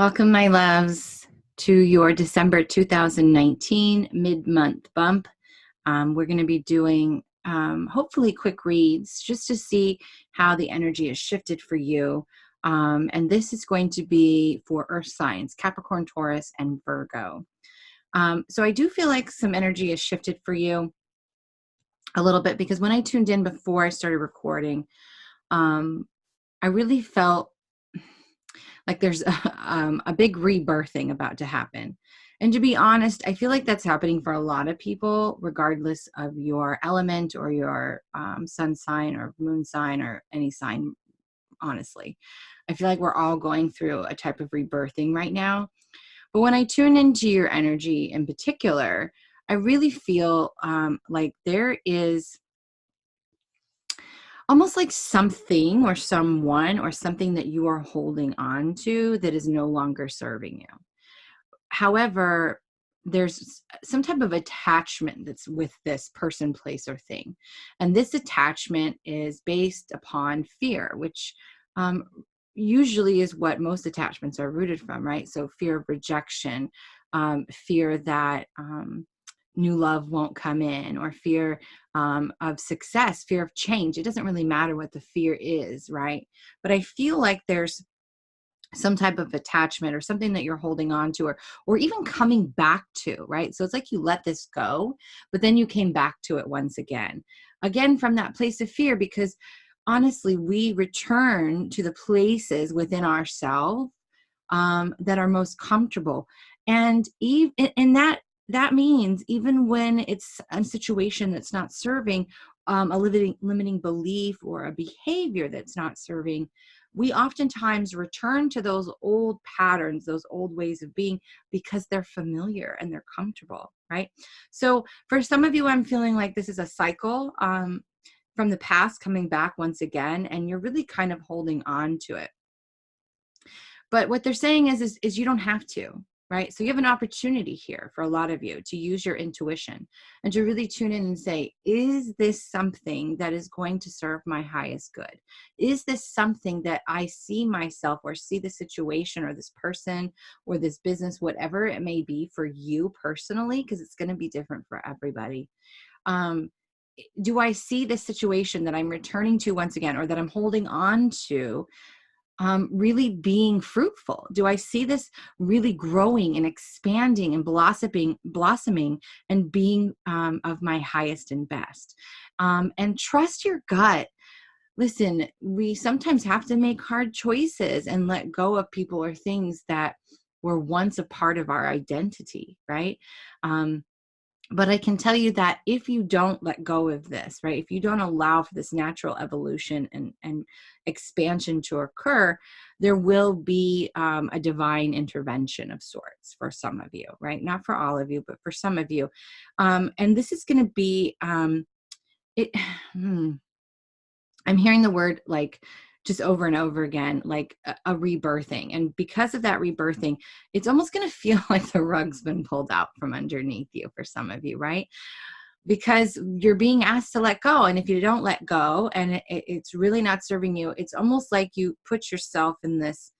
Welcome, my loves, to your December 2019 mid-month bump. We're going to be doing hopefully quick reads just to see how the energy has shifted for you. And this is going to be for Earth signs, Capricorn, Taurus, and Virgo. So I do feel like some energy has shifted for you a little bit because when I tuned in before I started recording, I really felt like there's a big rebirthing about to happen. And to be honest, I feel like that's happening for a lot of people, regardless of your element or your sun sign or moon sign or any sign, honestly. I feel like we're all going through a type of rebirthing right now. But when I tune into your energy in particular, I really feel like there is almost like something or someone or something that you are holding on to that is no longer serving you. However, there's some type of attachment that's with this person, place, or thing. And this attachment is based upon fear, which usually is what most attachments are rooted from, right? So fear of rejection, fear that new love won't come in, or fear of success, fear of change. It doesn't really matter what the fear is, right? But I feel like there's some type of attachment or something that you're holding on to, or even coming back to, right? So it's like you let this go, but then you came back to it once again from that place of fear, because honestly, we return to the places within ourselves that are most comfortable. And even in that means even when it's a situation that's not serving, a limiting belief or a behavior that's not serving, we oftentimes return to those old patterns, those old ways of being, because they're familiar and they're comfortable, right? So for some of you, I'm feeling like this is a cycle from the past coming back once again, and you're really kind of holding on to it. But what they're saying is you don't have to, right? So you have an opportunity here for a lot of you to use your intuition and to really tune in and say, is this something that is going to serve my highest good? Is this something that I see myself or see the situation or this person or this business, whatever it may be for you personally, because it's going to be different for everybody. Do I see this situation that I'm returning to once again, or that I'm holding on to, really being fruitful? Do I see this really growing and expanding and blossoming and being of my highest and best? And trust your gut. Listen, we sometimes have to make hard choices and let go of people or things that were once a part of our identity, right? But I can tell you that if you don't let go of this, right, if you don't allow for this natural evolution and expansion to occur, there will be a divine intervention of sorts for some of you, right? Not for all of you, but for some of you. And this is going to be, it. I'm hearing the word like just over and over again, like a rebirthing. And because of that rebirthing, it's almost going to feel like the rug's been pulled out from underneath you for some of you, right? Because you're being asked to let go. And if you don't let go and it's really not serving you, it's almost like you put yourself in this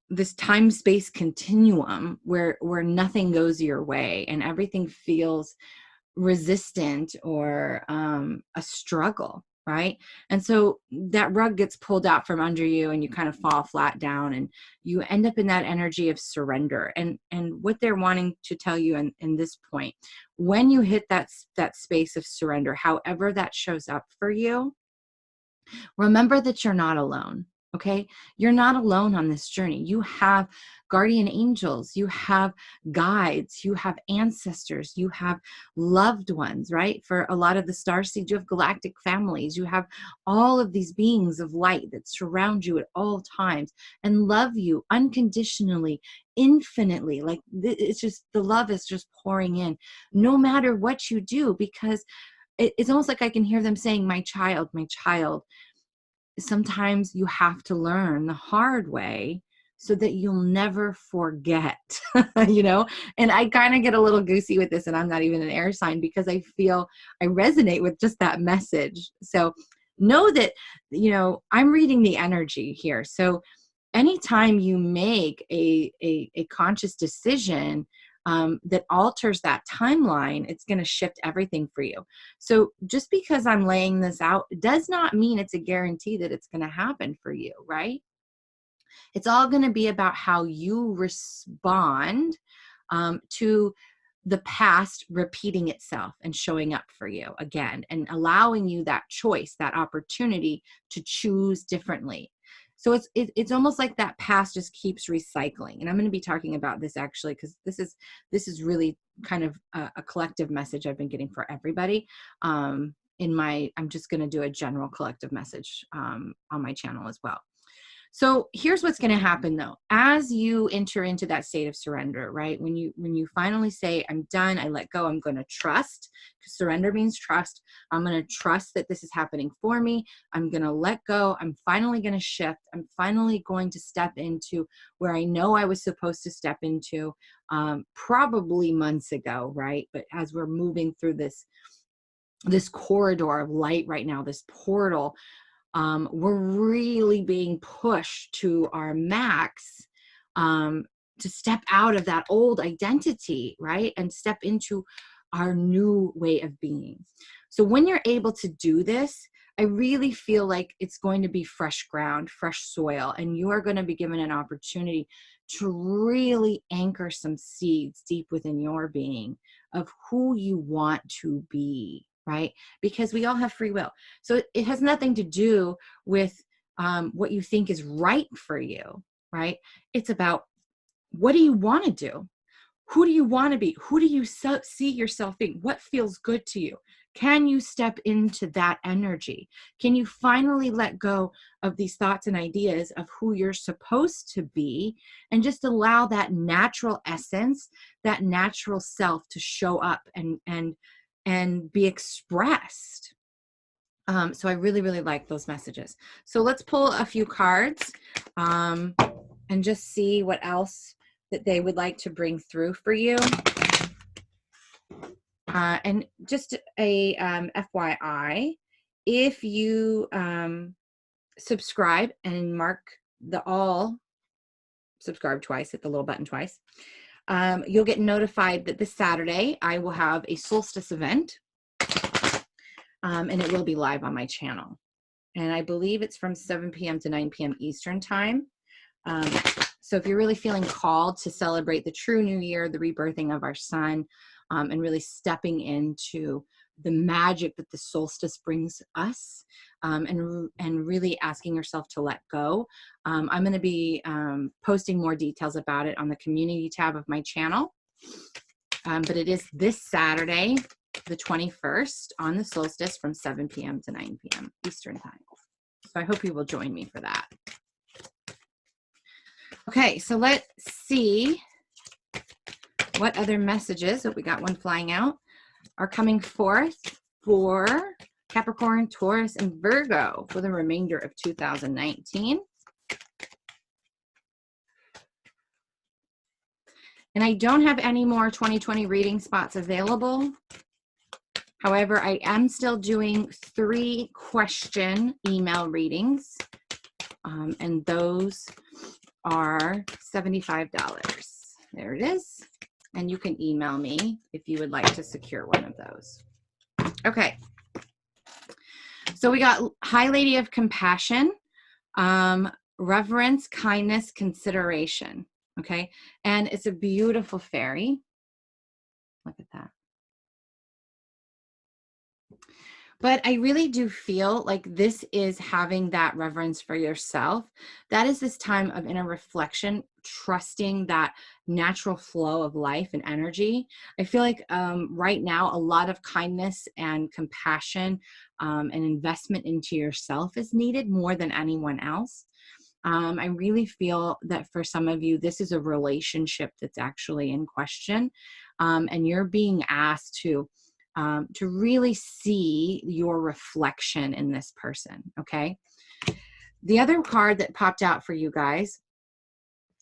this time-space continuum where nothing goes your way and everything feels resistant or a struggle, right? And so that rug gets pulled out from under you and you kind of fall flat down and you end up in that energy of surrender. And what they're wanting to tell you in this point, when you hit that space of surrender, however that shows up for you, remember that you're not alone. Okay. You're not alone on this journey. You have guardian angels, you have guides, you have ancestors, you have loved ones, right? For a lot of the starseeds, you have galactic families, you have all of these beings of light that surround you at all times and love you unconditionally, infinitely. Like it's just, the love is just pouring in no matter what you do, because it's almost like I can hear them saying, my child, sometimes you have to learn the hard way so that you'll never forget, you know? And I kind of get a little goosey with this, and I'm not even an air sign, because I feel I resonate with just that message. So know that, you know, I'm reading the energy here. So anytime you make a conscious decision that alters that timeline, it's going to shift everything for you. So just because I'm laying this out does not mean it's a guarantee that it's going to happen for you, right? It's all going to be about how you respond to the past repeating itself and showing up for you again, and allowing you that choice, that opportunity to choose differently. So it's almost like that past just keeps recycling. And I'm going to be talking about this actually, because this is really kind of a collective message I've been getting for everybody. I'm just going to do a general collective message on my channel as well. So here's what's going to happen though. As you enter into that state of surrender, right? When you finally say, I'm done, I let go, I'm going to trust, because surrender means trust. I'm going to trust that this is happening for me. I'm going to let go. I'm finally going to shift. I'm finally going to step into where I know I was supposed to step into, probably months ago, right? But as we're moving through this corridor of light right now, this portal, we're really being pushed to our max to step out of that old identity, right? And step into our new way of being. So when you're able to do this, I really feel like it's going to be fresh ground, fresh soil, and you are going to be given an opportunity to really anchor some seeds deep within your being of who you want to be, right? Because we all have free will. So it has nothing to do with what you think is right for you, right? It's about, what do you want to do? Who do you want to be? Who do you see yourself being? What feels good to you? Can you step into that energy? Can you finally let go of these thoughts and ideas of who you're supposed to be, and just allow that natural essence, that natural self to show up and be expressed? So I really, really like those messages. So let's pull a few cards and just see what else that they would like to bring through for you. And just a FYI, if you subscribe and mark the all subscribe twice, hit the little button twice, you'll get notified that this Saturday I will have a solstice event, and it will be live on my channel. And I believe it's from 7 p.m. to 9 p.m. Eastern time. So if you're really feeling called to celebrate the true new year, the rebirthing of our sun, and really stepping into the magic that the solstice brings us, and really asking yourself to let go, I'm going to be posting more details about it on the community tab of my channel. But it is this Saturday, the 21st, on the solstice from 7 p.m. to 9 p.m. Eastern time. So I hope you will join me for that. Okay, so let's see what other messages, we got one flying out, are coming forth for Capricorn, Taurus, and Virgo for the remainder of 2019. And I don't have any more 2020 reading spots available. However, I am still doing 3 question email readings, and those are $75. There it is. And you can email me if you would like to secure one of those. Okay. So we got High Lady of Compassion, reverence, kindness, consideration. Okay. And it's a beautiful fairy. Look at that. But I really do feel like this is having that reverence for yourself. That is this time of inner reflection, trusting that natural flow of life and energy. I feel like right now, a lot of kindness and compassion and investment into yourself is needed more than anyone else. I really feel that for some of you, this is a relationship that's actually in question, and you're being asked to really see your reflection in this person, okay? The other card that popped out for you guys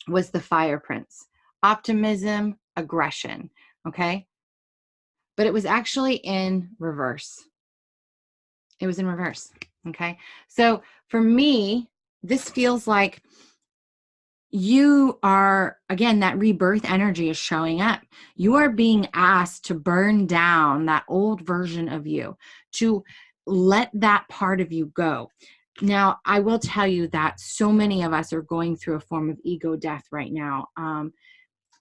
was the Fire Prince. Optimism, aggression, okay? But it was actually in reverse. It was in reverse, okay? So for me, this feels like you are, again, that rebirth energy is showing up. You are being asked to burn down that old version of you, to let that part of you go. Now, I will tell you that so many of us are going through a form of ego death right now.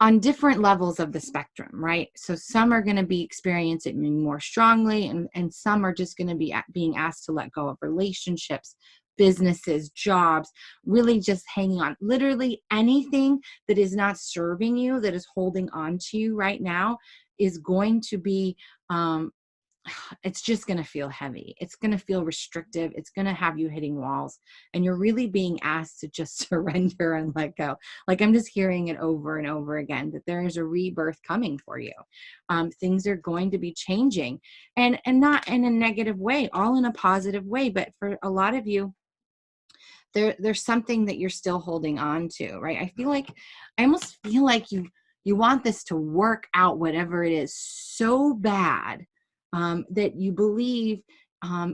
On different levels of the spectrum, right? So some are going to be experiencing it more strongly, and some are just going to be being asked to let go of relationships, businesses, jobs, really just hanging on. Literally anything that is not serving you, that is holding on to you right now, is going to be it's just going to feel heavy. It's going to feel restrictive. It's going to have you hitting walls, and you're really being asked to just surrender and let go. Like, I'm just hearing it over and over again, that there is a rebirth coming for you. Things are going to be changing, and not in a negative way, all in a positive way. But for a lot of you, there's something that you're still holding on to, right? I almost feel like you want this to work out, whatever it is, so bad, that you believe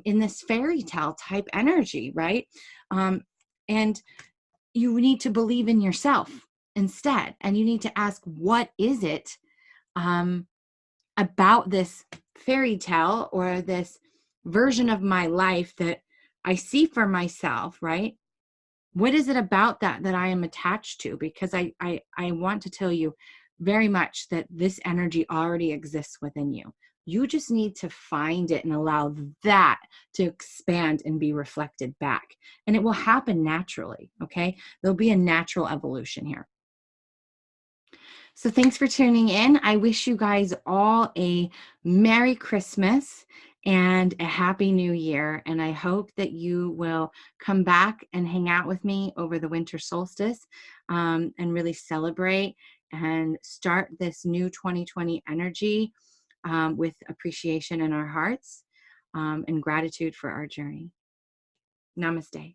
in this fairy tale type energy, right? And you need to believe in yourself instead, and you need to ask, what is it um, about this fairy tale, or this version of my life that I see for myself, right? What is it about that I am attached to? Because I want to tell you very much that this energy already exists within you. You just need to find it and allow that to expand and be reflected back. And it will happen naturally, okay? There'll be a natural evolution here. So thanks for tuning in. I wish you guys all a Merry Christmas and a Happy New Year. And I hope that you will come back and hang out with me over the winter solstice, and really celebrate and start this new 2020 energy, with appreciation in our hearts, and gratitude for our journey. Namaste.